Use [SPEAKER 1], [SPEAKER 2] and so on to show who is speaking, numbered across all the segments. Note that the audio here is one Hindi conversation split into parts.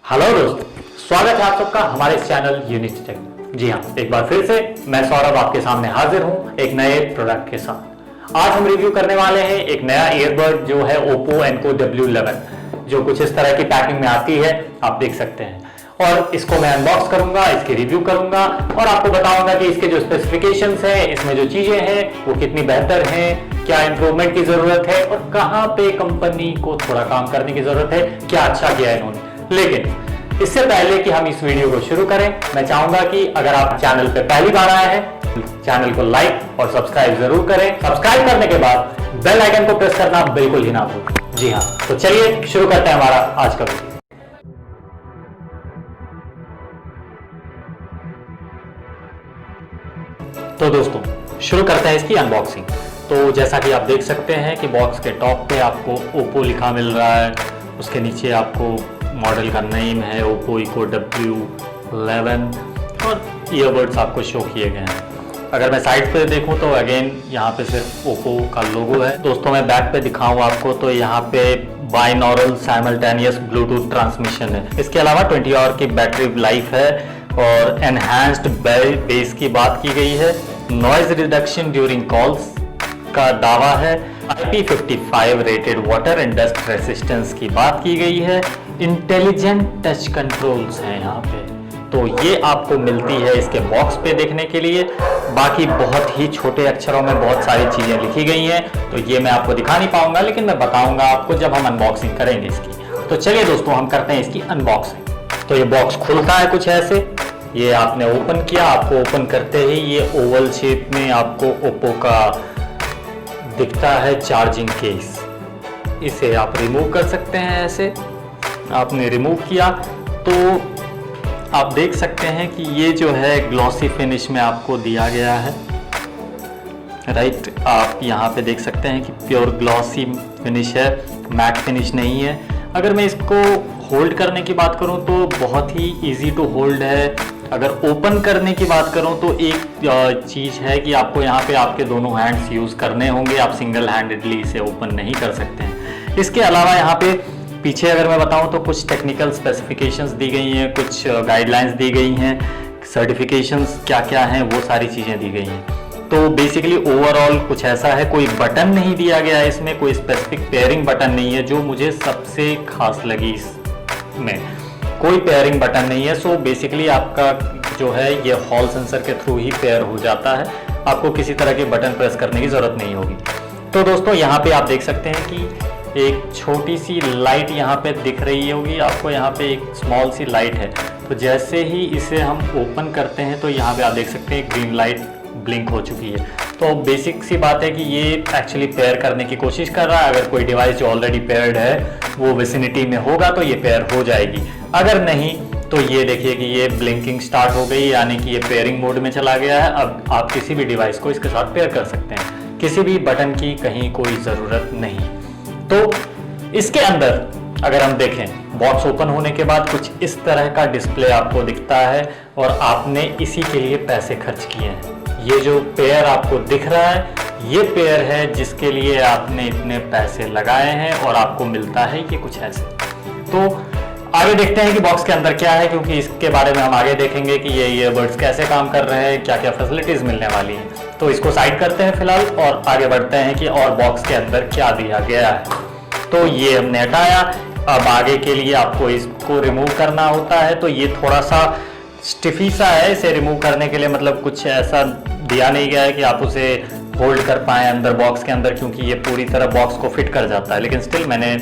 [SPEAKER 1] हेलो दोस्तों, स्वागत है आप सबका हमारे इस चैनल यूनिटी टेक। जी हाँ, एक बार फिर से मैं सौरभ आपके सामने हाजिर हूँ एक नए प्रोडक्ट के साथ। आज हम रिव्यू करने वाले हैं एक नया ईयरबड जो है Oppo Enco W11, जो कुछ इस तरह की पैकिंग में आती है, आप देख सकते हैं। और इसको मैं अनबॉक्स करूंगा, इसकी रिव्यू करूंगा और आपको बताऊंगा कि इसके जो स्पेसिफिकेशंस हैं, इसमें जो चीजें हैं वो कितनी बेहतर हैं, क्या इंप्रूवमेंट की जरूरत है और कहां पे कंपनी को थोड़ा काम करने की जरूरत है, क्या अच्छा किया है इन्होंने। लेकिन इससे पहले कि हम इस वीडियो को शुरू करें, मैं चाहूंगा कि अगर आप चैनल पे पहली बार आए हैं, चैनल को लाइक और सब्सक्राइब जरूर करें। सब्सक्राइब करने के बाद बेल आइकन को प्रेस करना बिल्कुल ही ना भूलें। जी हाँ, तो चलिए शुरू करते हैं हमारा आज का वीडियो। तो दोस्तों शुरू करते हैं इसकी अनबॉक्सिंग। तो जैसा कि आप देख सकते हैं कि बॉक्स के टॉप पे आपको Oppo लिखा मिल रहा है, उसके नीचे आपको मॉडल का नेम है Oppo Enco W11 और ईयरबड्स आपको शो किए गए हैं। अगर मैं साइड पे देखूं तो अगेन यहाँ पे सिर्फ Oppo का लोगो है। दोस्तों मैं बैक पे दिखाऊं आपको तो यहाँ पे बाइनॉरल साइमल्टेनियस ब्लूटूथ ट्रांसमिशन है। इसके अलावा 20 आवर की बैटरी लाइफ है और एनहांस्ड बेस की बात की गई है। नॉइज रिडक्शन ड्यूरिंग कॉल्स का दावा है। IP55 rated water and dust resistance की बात की गई है। इंटेलिजेंट टच कंट्रोल्स हैं यहाँ पे, तो ये आपको मिलती है इसके बॉक्स पे देखने के लिए। बाकी बहुत ही छोटे अक्षरों में बहुत सारी चीजें लिखी गई हैं, तो ये मैं आपको दिखा नहीं पाऊंगा, लेकिन मैं बताऊंगा आपको जब हम अनबॉक्सिंग करेंगे इसकी। तो चलिए दोस्तों हम करते हैं इसकी अनबॉक्सिंग। तो ये बॉक्स खुलता है कुछ ऐसे, ये आपने ओपन किया, आपको ओपन करते ही ये ओवल शेप में आपको Oppo का दिखता है चार्जिंग केस। इसे आप रिमूव कर सकते हैं। ऐसे आपने रिमूव किया तो आप देख सकते हैं कि ये जो है ग्लॉसी फिनिश में आपको दिया गया है। राइट, आप यहाँ पे देख सकते हैं कि प्योर ग्लॉसी फिनिश है, मैट फिनिश नहीं है। अगर मैं इसको होल्ड करने की बात करूँ तो बहुत ही इजी टू होल्ड है। अगर ओपन करने की बात करूं तो एक चीज़ है कि आपको यहाँ पे आपके दोनों हैंड्स यूज़ करने होंगे, आप सिंगल हैंडेडली इसे ओपन नहीं कर सकते हैं। इसके अलावा यहाँ पे पीछे अगर मैं बताऊं तो कुछ टेक्निकल स्पेसिफिकेशंस दी गई हैं, कुछ गाइडलाइंस दी गई हैं, सर्टिफिकेशंस क्या क्या हैं वो सारी चीज़ें दी गई हैं। तो बेसिकली ओवरऑल कुछ ऐसा है, कोई बटन नहीं दिया गया है इसमें, कोई स्पेसिफिक पेयरिंग बटन नहीं है, जो मुझे सबसे खास लगी इसमें। कोई पेयरिंग बटन नहीं है। सो बेसिकली आपका जो है ये हॉल सेंसर के थ्रू ही पेयर हो जाता है, आपको किसी तरह के बटन प्रेस करने की ज़रूरत नहीं होगी। तो दोस्तों यहाँ पे आप देख सकते हैं कि एक छोटी सी लाइट यहाँ पे दिख रही होगी आपको, यहाँ पे एक स्मॉल सी लाइट है। तो जैसे ही इसे हम ओपन करते हैं तो यहाँ पे आप देख सकते हैं ग्रीन लाइट ब्लिंक हो चुकी है। तो बेसिक सी बात है कि ये एक्चुअली पेयर करने की कोशिश कर रहा है। अगर कोई डिवाइस जो ऑलरेडी पेयर्ड है वो विसिनिटी में होगा तो ये पेयर हो जाएगी, अगर नहीं तो ये देखिए कि ये ब्लिंकिंग स्टार्ट हो गई, यानी कि ये पेयरिंग मोड में चला गया है। अब आप किसी भी डिवाइस को इसके साथ पेयर कर सकते हैं, किसी भी बटन की कहीं कोई ज़रूरत नहीं। तो इसके अंदर अगर हम देखें, बॉक्स ओपन होने के बाद कुछ इस तरह का डिस्प्ले आपको दिखता है और आपने इसी के लिए पैसे खर्च किए हैं। ये जो पेयर आपको दिख रहा है ये पेयर है जिसके लिए आपने इतने पैसे लगाए हैं और आपको मिलता है ये कुछ ऐसे। तो आगे देखते हैं कि बॉक्स के अंदर क्या है, क्योंकि इसके बारे में हम आगे देखेंगे कि ये ईयरबड्स कैसे काम कर रहे हैं, क्या क्या फैसिलिटीज मिलने वाली हैं। तो इसको साइड करते हैं फिलहाल और आगे बढ़ते हैं कि और बॉक्स के अंदर क्या दिया गया है। तो ये हमने हटाया। अब आगे के लिए आपको इसको रिमूव करना होता है, तो ये थोड़ा सा स्टिफी सा है। इसे रिमूव करने के लिए मतलब कुछ ऐसा दिया नहीं गया है कि आप उसे होल्ड कर पाएँ अंदर बॉक्स के अंदर, क्योंकि ये पूरी तरह बॉक्स को फिट कर जाता है। लेकिन स्टिल मैंने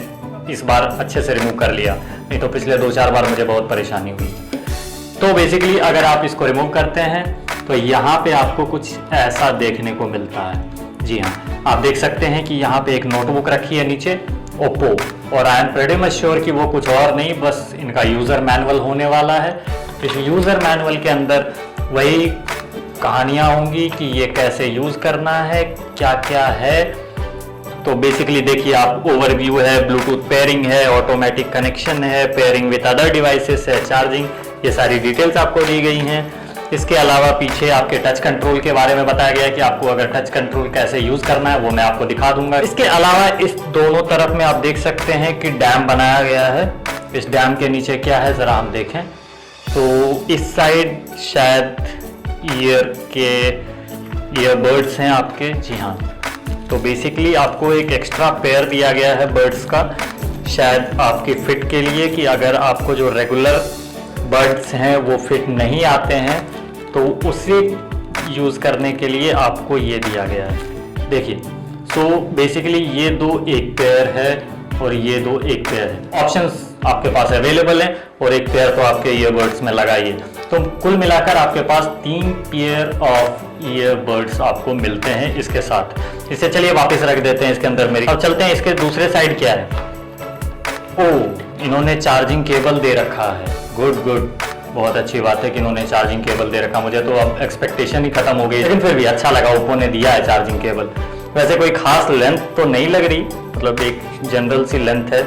[SPEAKER 1] इस बार अच्छे से रिमूव कर लिया, नहीं तो पिछले 2-4 बार मुझे बहुत परेशानी हुई। तो बेसिकली अगर आप इसको रिमूव करते हैं तो यहाँ पे आपको कुछ ऐसा देखने को मिलता है। जी हाँ, आप देख सकते हैं कि यहाँ पे एक नोटबुक रखी है नीचे Oppo, और I am pretty much sure कि वो कुछ और नहीं, बस इनका यूज़र मैनुअल होने वाला है। इस यूज़र मैनुअल के अंदर वही कहानियाँ होंगी कि ये कैसे यूज़ करना है, क्या क्या है। तो बेसिकली देखिए आप, ओवरव्यू है, ब्लूटूथ पेयरिंग है, ऑटोमेटिक कनेक्शन है, पेयरिंग विद अदर डिवाइसेस है, चार्जिंग, ये सारी डिटेल्स आपको दी गई हैं। इसके अलावा पीछे आपके टच कंट्रोल के बारे में बताया गया है कि आपको अगर टच कंट्रोल कैसे यूज़ करना है वो मैं आपको दिखा दूंगा। इसके अलावा इस दोनों तरफ में आप देख सकते हैं कि डैम बनाया गया है। इस डैम के नीचे क्या है ज़रा हम देखें तो इस साइड शायद ईयरबड्स हैं आपके, जी हाँ। तो बेसिकली आपको एक एक्स्ट्रा पेयर दिया गया है बड्स का, शायद आपकी फिट के लिए, कि अगर आपको जो रेगुलर बड्स हैं वो फिट नहीं आते हैं तो उसे यूज़ करने के लिए आपको ये दिया गया है। देखिए, सो बेसिकली ये दो एक पेयर है और ये दो एक पेयर है। ऑप्शंस आपके पास अवेलेबल हैं और एक पेयर तो आपके ईयरबड्स में लगाइए। तो कुल मिलाकर आपके पास 3 पेयर ऑफ ईयरबड्स आपको मिलते हैं इसके साथ। इसे चलिए वापस रख देते हैं इसके अंदर मेरी। अब चलते हैं इसके दूसरे साइड क्या है। ओह, इन्होंने चार्जिंग केबल दे रखा है। गुड गुड, बहुत अच्छी बात है कि इन्होंने चार्जिंग केबल दे रखा। मुझे तो अब एक्सपेक्टेशन ही खत्म हो गई, लेकिन फिर भी अच्छा लगा ओप्पो ने दिया है चार्जिंग केबल। वैसे कोई खास लेंथ तो नहीं लग रही, मतलब एक जनरल सी लेंथ है।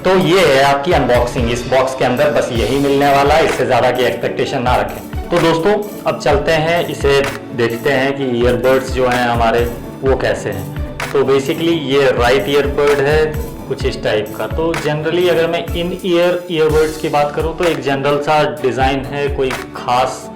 [SPEAKER 1] तो ये है आपकी अनबॉक्सिंग। इस बॉक्स के अंदर बस यही मिलने वाला है, इससे ज़्यादा की एक्सपेक्टेशन ना रखें। तो दोस्तों अब चलते हैं, इसे देखते हैं कि ईयरबड्स जो हैं हमारे वो कैसे हैं। तो बेसिकली ये राइट ईयरबड है कुछ इस टाइप का। तो जनरली अगर मैं इन ईयरबड्स की बात करूं तो एक जनरल सा डिज़ाइन है, कोई खास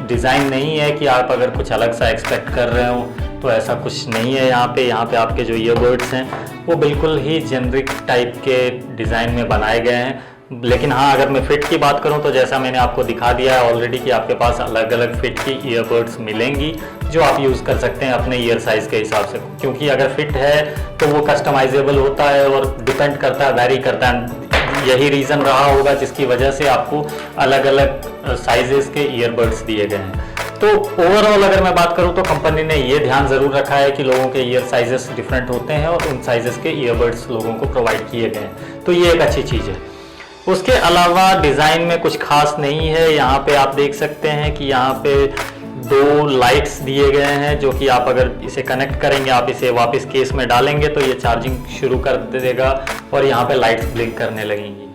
[SPEAKER 1] डिज़ाइन नहीं है कि आप अगर कुछ अलग सा एक्सपेक्ट कर रहे हो तो ऐसा कुछ नहीं है। यहाँ पे आपके जो ईयरबड्स हैं वो बिल्कुल ही जेनरिक टाइप के डिज़ाइन में बनाए गए हैं। लेकिन हाँ, अगर मैं फिट की बात करूं तो जैसा मैंने आपको दिखा दिया है ऑलरेडी कि आपके पास अलग अलग फिट की ईयरबड्स मिलेंगी जो आप यूज़ कर सकते हैं अपने ईयर साइज़ के हिसाब से। क्योंकि अगर फिट है तो वो कस्टमाइजेबल होता है और डिपेंड करता है, वैरी करता है। यही रीज़न रहा होगा जिसकी वजह से आपको अलग अलग साइजेस के ईयरबड्स दिए गए हैं। तो ओवरऑल अगर मैं बात करूं तो कंपनी ने ये ध्यान ज़रूर रखा है कि लोगों के ईयर साइजेस डिफरेंट होते हैं और उन साइजेस के ईयरबड्स लोगों को प्रोवाइड किए गए हैं। तो ये एक अच्छी चीज़ है। उसके अलावा डिज़ाइन में कुछ खास नहीं है। यहाँ पे आप देख सकते हैं कि यहाँ पे 2 लाइट्स दिए गए हैं जो कि आप अगर इसे कनेक्ट करेंगे, आप इसे वापस केस में डालेंगे तो ये चार्जिंग शुरू कर देगा और यहाँ पे लाइट्स ब्लिंक करने लगेंगी।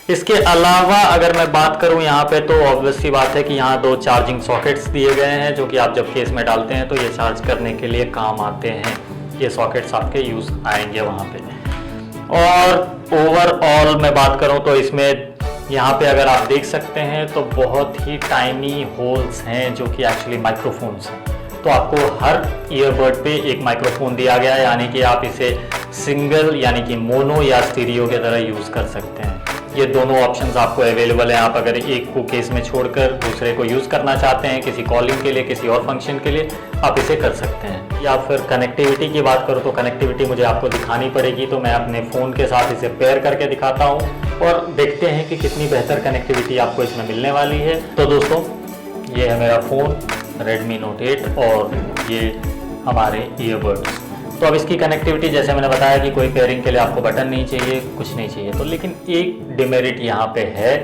[SPEAKER 1] इसके अलावा अगर मैं बात करूँ यहाँ पे तो ऑब्वियस सी बात है कि यहाँ 2 चार्जिंग सॉकेट्स दिए गए हैं जो कि आप जब केस में डालते हैं तो ये चार्ज करने के लिए काम आते हैं। ये सॉकेट्स आपके यूज़ आएंगे वहाँ पे। और ओवरऑल मैं बात करूं तो इसमें यहाँ पे अगर आप देख सकते हैं तो बहुत ही टाइनी होल्स हैं जो कि एक्चुअली माइक्रोफोन्स हैं। तो आपको हर ईयरबड पे एक माइक्रोफोन दिया गया है, यानी कि आप इसे सिंगल यानी कि मोनो या स्टीरियो की तरह यूज़ कर सकते हैं। ये दोनों ऑप्शंस आपको अवेलेबल हैं। आप अगर एक को केस में छोड़कर दूसरे को यूज़ करना चाहते हैं किसी कॉलिंग के लिए, किसी और फंक्शन के लिए, आप इसे कर सकते हैं। या फिर कनेक्टिविटी की बात करूँ तो कनेक्टिविटी मुझे आपको दिखानी पड़ेगी, तो मैं अपने फ़ोन के साथ इसे पेयर करके दिखाता हूँ और देखते हैं कि कितनी बेहतर कनेक्टिविटी आपको इसमें मिलने वाली है। तो दोस्तों ये है मेरा फ़ोन Redmi Note 8 और ये हमारे ईयरबड्स। तो अब इसकी कनेक्टिविटी जैसे मैंने बताया कि कोई पेयरिंग के लिए आपको बटन नहीं चाहिए, कुछ नहीं चाहिए। तो लेकिन एक डिमेरिट यहाँ पे है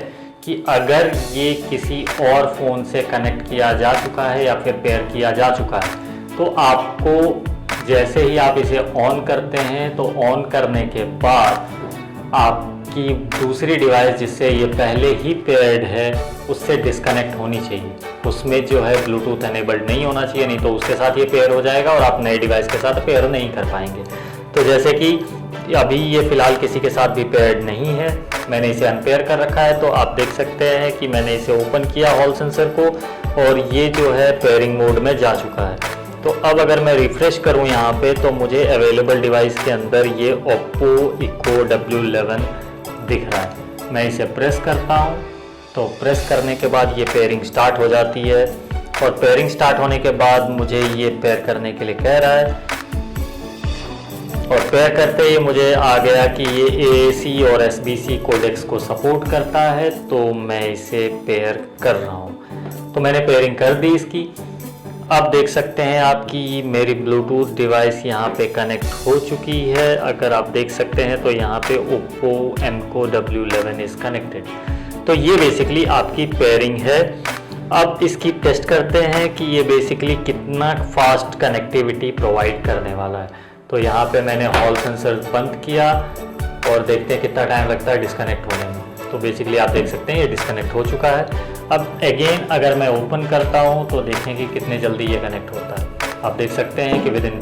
[SPEAKER 1] कि अगर ये किसी और फ़ोन से कनेक्ट किया जा चुका है या फिर पेयर किया जा चुका है तो आपको जैसे ही आप इसे ऑन करते हैं तो ऑन करने के बाद आपकी दूसरी डिवाइस जिससे ये पहले ही पेयर्ड है उससे डिस्कनेक्ट होनी चाहिए। उसमें जो है ब्लूटूथ एनेबल्ड नहीं होना चाहिए, नहीं तो उसके साथ ये पेयर हो जाएगा और आप नए डिवाइस के साथ पेयर नहीं कर पाएंगे। तो जैसे कि अभी ये फ़िलहाल किसी के साथ भी पेयर्ड नहीं है, मैंने इसे अनपेयर कर रखा है। तो आप देख सकते हैं कि मैंने इसे ओपन किया हॉल सेंसर को और ये जो है पेयरिंग मोड में जा चुका है। तो अब अगर मैं रिफ़्रेश करूं यहाँ पे तो मुझे अवेलेबल डिवाइस के अंदर ये ओप्पो Eco W11 दिख रहा है। मैं इसे प्रेस करता हूँ तो प्रेस करने के बाद ये पेयरिंग स्टार्ट हो जाती है और पेयरिंग स्टार्ट होने के बाद मुझे ये पेयर करने के लिए कह रहा है और पेयर करते ही मुझे आ गया कि ये AAC और SBC कोडेक्स को सपोर्ट करता है। तो मैं इसे पेयर कर रहा हूँ। तो मैंने पेयरिंग कर दी इसकी। अब देख सकते हैं आपकी मेरी ब्लूटूथ डिवाइस यहाँ पे कनेक्ट हो चुकी है। अगर आप देख सकते हैं तो यहाँ पे Oppo Eco W11 is connected. तो ये बेसिकली आपकी पेयरिंग है। अब इसकी टेस्ट करते हैं कि ये बेसिकली कितना फास्ट कनेक्टिविटी प्रोवाइड करने वाला है। तो यहाँ पे मैंने हॉल सेंसर बंद किया और देखते हैं कितना टाइम लगता है डिस्कनेक्ट होने में। तो बेसिकली आप देख सकते हैं ये डिस्कनेक्ट हो चुका है। अब अगेन अगर मैं ओपन करता हूँ तो देखें कि कितने जल्दी ये कनेक्ट होता है। आप देख सकते हैं कि विद इन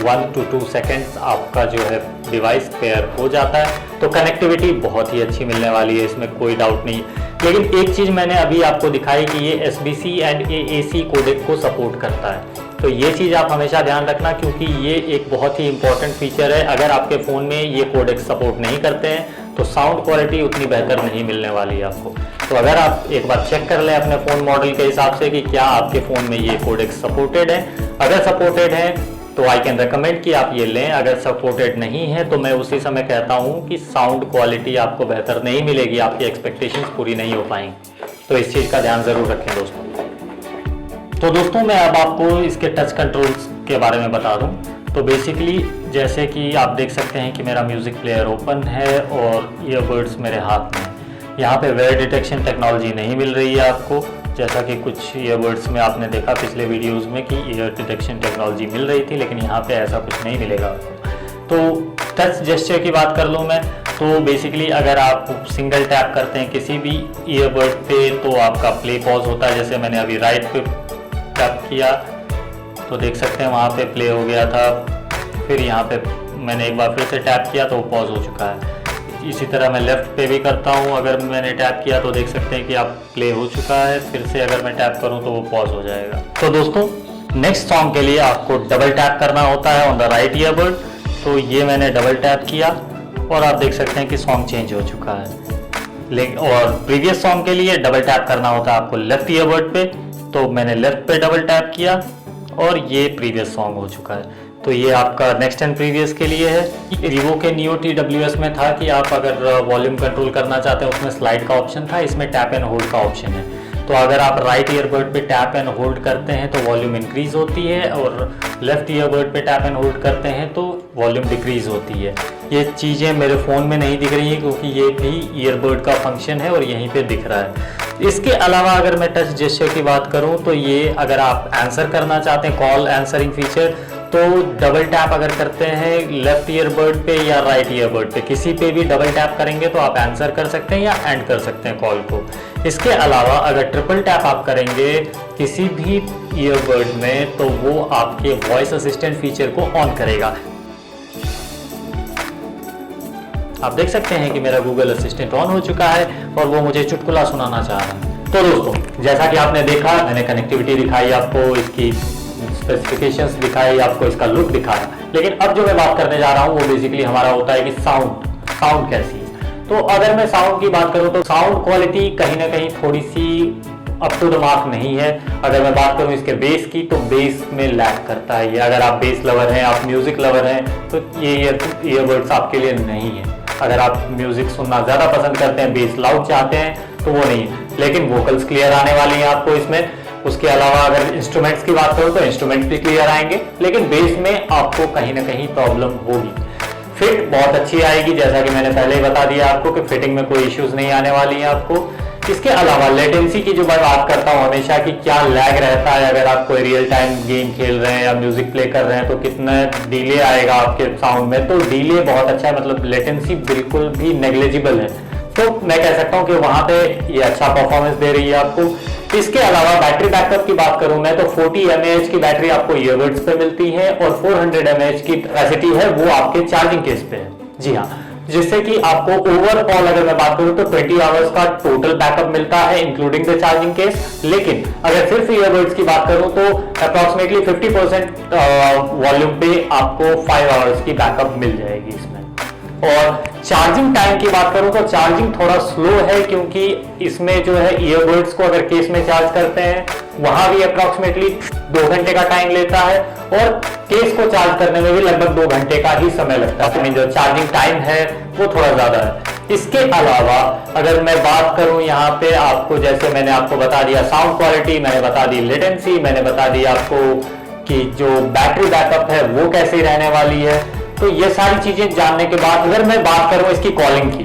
[SPEAKER 1] 1 to 2 सेकेंड्स आपका जो है डिवाइस पेयर हो जाता है। तो कनेक्टिविटी बहुत ही अच्छी मिलने वाली है, इसमें कोई डाउट नहीं। लेकिन एक चीज़ मैंने अभी आपको दिखाई कि ये SBC एंड AAC कोडेक को सपोर्ट करता है, तो ये चीज़ आप हमेशा ध्यान रखना, क्योंकि ये एक बहुत ही इंपॉर्टेंट फीचर है। अगर आपके फ़ोन में ये कोडेक सपोर्ट नहीं करते हैं तो साउंड क्वालिटी उतनी बेहतर नहीं मिलने वाली है आपको। तो अगर आप एक बार चेक कर लें अपने फ़ोन मॉडल के हिसाब से कि क्या आपके फ़ोन में ये कोडेक सपोर्टेड है। अगर सपोर्टेड है तो आई कैन रिकमेंड कि आप ये लें। अगर सपोर्टेड नहीं है तो मैं उसी समय कहता हूँ कि साउंड क्वालिटी आपको बेहतर नहीं मिलेगी, आपकी एक्सपेक्टेशंस पूरी नहीं हो पाएंगी। तो इस चीज़ का ध्यान ज़रूर रखें दोस्तों। तो दोस्तों मैं अब आपको इसके टच कंट्रोल्स के बारे में बता दूं। तो बेसिकली जैसे कि आप देख सकते हैं कि मेरा म्यूज़िक प्लेयर ओपन है और ईयरबड्स मेरे हाथ में। यहाँ पे वेयर डिटेक्शन टेक्नोलॉजी नहीं मिल रही है आपको, जैसा कि कुछ ईयरबड्स में आपने देखा पिछले वीडियोस में कि ईयर डिटेक्शन टेक्नोलॉजी मिल रही थी, लेकिन यहाँ पे ऐसा कुछ नहीं मिलेगा आपको। तो टच जेस्चर की बात कर लूँ मैं, तो बेसिकली अगर आप सिंगल टैप करते हैं किसी भी ईयरबड पे तो आपका प्ले पॉज होता है। जैसे मैंने अभी राइट पे टैप किया तो देख सकते हैं वहाँ पे प्ले हो गया था, फिर यहाँ पे मैंने एक बार फिर से टैप किया तो वो पॉज हो चुका है। इसी तरह मैं लेफ़्ट पे भी करता हूँ, अगर मैंने टैप किया तो देख सकते हैं कि आप प्ले हो चुका है, फिर से अगर मैं टैप करूँ तो वो पॉज हो जाएगा। तो दोस्तों नेक्स्ट सॉन्ग के लिए आपको डबल टैप करना होता है ऑन द राइट ईयरबड। तो ये मैंने डबल टैप किया और आप देख सकते हैं कि सॉन्ग चेंज हो चुका है। लेकिन और प्रीवियस सॉन्ग के लिए डबल टैप करना होता है आपको लेफ्ट ईयरबड पे, तो मैंने लेफ्ट पे डबल टैप किया और ये प्रीवियस सॉन्ग हो चुका है। तो ये आपका नेक्स्ट एंड प्रीवियस के लिए है। वीवो के नियो TWS में था कि आप अगर वॉल्यूम कंट्रोल करना चाहते हैं उसमें स्लाइड का ऑप्शन था, इसमें टैप एंड होल्ड का ऑप्शन है। तो अगर आप राइट ईयरबड पे टैप एंड होल्ड करते हैं तो वॉल्यूम इंक्रीज होती है, और लेफ्ट ईयरबड पे टैप एंड होल्ड करते हैं तो वॉल्यूम डिक्रीज होती है। ये चीज़ें मेरे फ़ोन में नहीं दिख रही हैं क्योंकि ये भी ईयरबड का फंक्शन है और यहीं पे दिख रहा है। इसके अलावा अगर मैं टच जेस्चर की बात करूं तो ये अगर आप आंसर करना चाहते हैं, कॉल आंसरिंग फीचर, तो डबल टैप अगर करते हैं लेफ्ट ईयरबड पे या राइट ईयरबड पे, किसी पे भी डबल टैप करेंगे तो आप आंसर कर सकते हैं या एंड कर सकते हैं कॉल को। इसके अलावा अगर ट्रिपल टैप आप करेंगे किसी भी ईयरबड में तो वो आपके वॉइस असिस्टेंट फीचर को ऑन करेगा। आप देख सकते हैं कि मेरा गूगल असिस्टेंट ऑन हो चुका है और वो मुझे चुटकुला सुनाना चाह रहा है। तो दोस्तों जैसा कि आपने देखा, मैंने कनेक्टिविटी दिखाई आपको, इसकी स्पेसिफिकेशंस दिखाई आपको, इसका लुक दिखाया। लेकिन अब जो मैं बात करने जा रहा हूँ वो बेसिकली हमारा होता है कि साउंड कैसी है। तो अगर मैं साउंड की बात करूँ तो साउंड क्वालिटी कहीं ना कहीं थोड़ी सी अप टू द मार्क नहीं है। अगर मैं बात करूँ इसके बेस की तो बेस में लैग करता है ये। अगर आप बेस लवर हैं, आप म्यूजिक लवर हैं तो ये ईयरबड्स आपके लिए नहीं है। अगर आप म्यूजिक सुनना ज़्यादा पसंद करते हैं, बेस लाउड चाहते हैं तो वो नहीं है, लेकिन वोकल्स क्लियर आने वाली हैं आपको इसमें। उसके अलावा अगर इंस्ट्रूमेंट्स की बात करूँ तो इंस्ट्रूमेंट्स भी क्लियर आएंगे, लेकिन बेस में आपको कहीं ना कहीं प्रॉब्लम होगी। फिट बहुत अच्छी आएगी, जैसा कि मैंने पहले ही बता दिया आपको कि फिटिंग में कोई इश्यूज नहीं आने वाली है आपको। इसके अलावा लेटेंसी की जो मैं बात करता हूँ हमेशा कि क्या लैग रहता है, अगर आप कोई रियल टाइम गेम खेल रहे हैं या म्यूजिक प्ले कर रहे हैं तो कितना डिले आएगा आपके साउंड में। तो डिले बहुत अच्छा है, मतलब लेटेंसी बिल्कुल भी नेग्लिजिबल है। तो मैं कह सकता हूँ कि वहाँ पे ये अच्छा परफॉर्मेंस दे रही है आपको। इसके अलावा बैटरी बैकअप की बात करूँ मैं तो 40 mAh की बैटरी आपको ईयरबड्स पे मिलती है और 400 mAh की कैपेसिटी है वो आपके चार्जिंग केस पे है। जी हाँ, जिससे कि आपको ओवरऑल अगर मैं बात करूं तो 20 आवर्स का टोटल बैकअप मिलता है इंक्लूडिंग द चार्जिंग केस। लेकिन अगर सिर्फ ईयरबड्स की बात करूं तो अप्रॉक्सीमेटली 50% वॉल्यूम पे आपको 5 आवर्स की बैकअप मिल जाएगी इसमें। और चार्जिंग टाइम की बात करूं तो चार्जिंग थोड़ा स्लो है, क्योंकि इसमें जो है ईयरबड्स को अगर केस में चार्ज करते हैं वहां भी अप्रॉक्सीमेटली 2 घंटे का टाइम लेता है और केस को चार्ज करने में भी लगभग 2 घंटे का ही समय लगता है। जो चार्जिंग टाइम है वो थोड़ा ज्यादा है। इसके अलावा अगर मैं बात करूं यहाँ पे आपको, जैसे मैंने आपको बता दिया साउंड क्वालिटी, मैंने बता दी लेटेंसी, मैंने बता दिया आपको कि जो बैटरी बैकअप है वो कैसी रहने वाली है। तो ये सारी चीजें जानने के बाद अगर मैं बात करूं इसकी कॉलिंग की,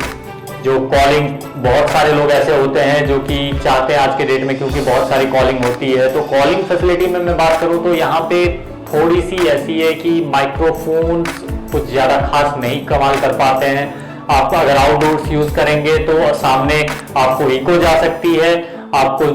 [SPEAKER 1] जो कॉलिंग बहुत सारे लोग ऐसे होते हैं जो कि चाहते हैं आज के डेट में, क्योंकि बहुत सारी कॉलिंग होती है, तो कॉलिंग फैसिलिटी में मैं बात करूं तो यहाँ पे थोड़ी सी ऐसी है कि माइक्रोफोन कुछ ज़्यादा खास नहीं कमाल कर पाते हैं। आप अगर आउटडोर्स यूज करेंगे तो सामने आपको इको जा सकती है, आपको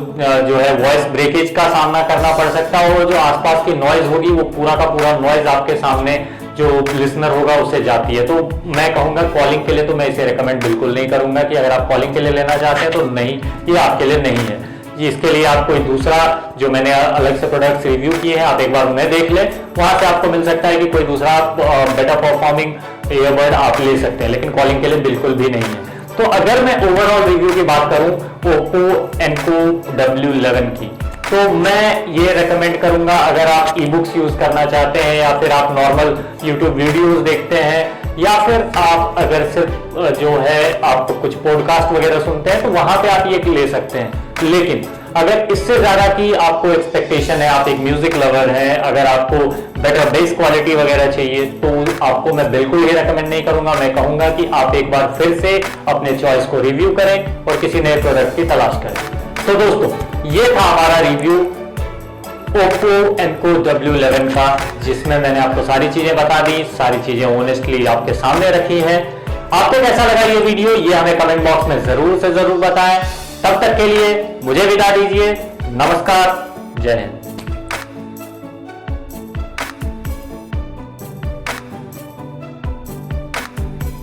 [SPEAKER 1] जो है वॉइस ब्रेकेज का सामना करना पड़ सकता है, और जो आसपास की नॉइज होगी वो पूरा का पूरा नॉइज आपके सामने जो लिसनर होगा उससे जाती है। तो मैं कहूंगा कॉलिंग के लिए तो मैं इसे रेकमेंड बिल्कुल नहीं करूंगा कि अगर आप कॉलिंग के लिए लेना चाहते हैं तो नहीं, ये आपके लिए नहीं है। इसके लिए आप कोई दूसरा, जो मैंने अलग से प्रोडक्ट्स रिव्यू किए हैं, आप एक बार उन्हें देख लें, वहां से आपको मिल सकता है कि कोई दूसरा बेटर परफॉर्मिंग ईयरबड आप ले सकते हैं, लेकिन कॉलिंग के लिए बिल्कुल भी नहीं है। तो अगर मैं ओवरऑल रिव्यू की बात करूं ओप्पो एनको W11 की, तो मैं ये रेकमेंड करूंगा अगर आप ई बुक्स यूज करना चाहते हैं, या फिर आप नॉर्मल यूट्यूब वीडियोस देखते हैं, या फिर आप अगर सिर्फ जो है आप कुछ पॉडकास्ट वगैरह सुनते हैं, तो वहां पे आप ये ले सकते हैं। लेकिन अगर इससे ज्यादा की आपको एक्सपेक्टेशन है, आप एक म्यूजिक लवर हैं, अगर आपको बेटर बेस क्वालिटी वगैरह चाहिए, तो आपको मैं बिल्कुल ये रेकमेंड नहीं करूंगा। मैं कहूंगा कि आप एक बार फिर से अपने चॉइस को रिव्यू करें और किसी नए प्रोडक्ट की तलाश करें। तो दोस्तों, ये था हमारा रिव्यू ओप्पो एनको W11 का, जिसमें मैंने आपको सारी चीजें बता दी, सारी चीजें ऑनेस्टली आपके सामने रखी हैं। आपको कैसा लगा ये वीडियो, ये हमें कमेंट बॉक्स में जरूर से जरूर बताएं। तब तक के लिए मुझे विदा दीजिए। नमस्कार, जय हिंद।